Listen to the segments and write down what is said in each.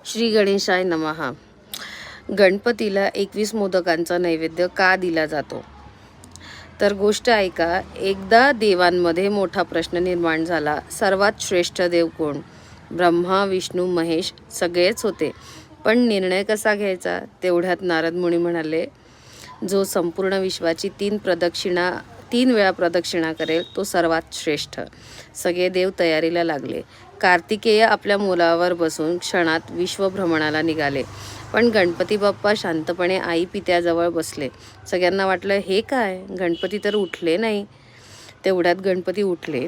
श्री गणेशाय नमः. गणपतीला 21 मोदकांचा नैवेद्य का दिला जातो? तर गोष्ट ऐका. एकदा देवांमध्ये मोठा प्रश्न निर्माण झाला. सर्वात श्रेष्ठ देव कोण? ब्रह्मा, विष्णू, महेश सगळेच होते, पण निर्णय कसा घ्यायचा? तेवढ्यात नारद मुनी म्हणाले, जो संपूर्ण विश्वाची 3 वेळा प्रदक्षिणा करेल तो सर्वात श्रेष्ठ. सगळे देव तयारीला लागले. कार्तिकेय आपल्या मुलावर बसून क्षणात विश्वभ्रमणाला निघाले, पण गणपती बाप्पा शांतपणे आई पित्याजवळ बसले. सगळ्यांना वाटलं, हे काय, गणपती तर उठले नाही. तेवढ्यात गणपती उठले.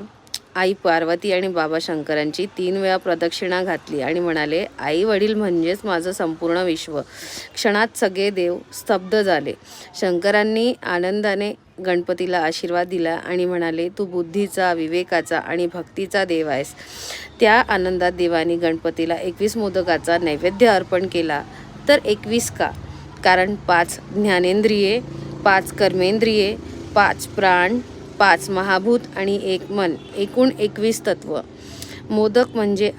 आई पार्वती आणि बाबा शंकरांची 3 वेळा प्रदक्षिणा घातली आणि म्हणाले, आई वडील म्हणजेच माझं संपूर्ण विश्व. क्षणात सगळे देव स्तब्ध झाले. शंकरांनी आनंदाने गणपतीला आशीर्वाद दिला आणि म्हणाले, तू बुद्धीचा, विवेकाचा आणि भक्तीचा देव आहेस. त्या आनंदात देवानी गणपतीला 21 मोदकाचा नैवेद्य अर्पण केला. तर 21 का? कारण 5 ज्ञानेंद्रिये, 5 कर्मेंद्रिये, 5 प्राण, 5 महाभूत आणि 1 मन, एकूण 21 तत्व. मोदक म्हणजे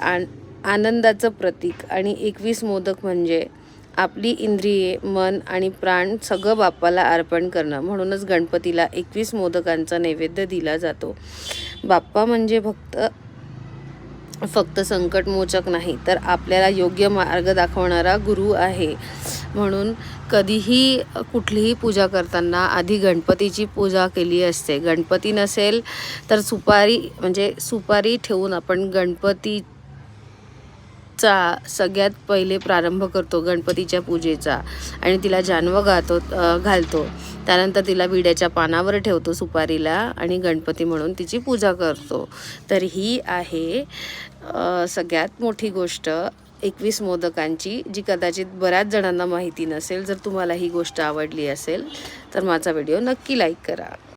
आनंदाचं प्रतीक आणि 21 मोदक म्हणजे आपली इंद्रिये, मन आणि प्राण सगळं बाप्पाला अर्पण करणं. म्हणूनच गणपतीला 21 मोदकांचा नैवेद्य दिला जातो. बाप्पा म्हणजे फक्त संकटमोचक नाही, तर आपल्याला योग्य मार्ग दाखवणारा गुरु आहे. म्हणून कधीही कुठलीही पूजा करताना आधी गणपतीची पूजा केली असते. गणपती नसेल तर सुपारी ठेवून आपण गणपतीचा सगळ्यात पहिले प्रारंभ करतो गणपतीच्या पूजेचा, आणि तिला जानवं घालतो. त्यानंतर तिला विड्याच्या पानावर ठेवतो सुपारीला आणि गणपती म्हणून तिची पूजा करतो. तर ही आहे सगळ्यात मोठी गोष्ट 21 मोदकांची, जी कदाचित बऱ्याच जणांना माहिती नसेल. जर तुम्हाला ही गोष्ट आवडली असेल तर माझा व्हिडिओ नक्की लाईक करा.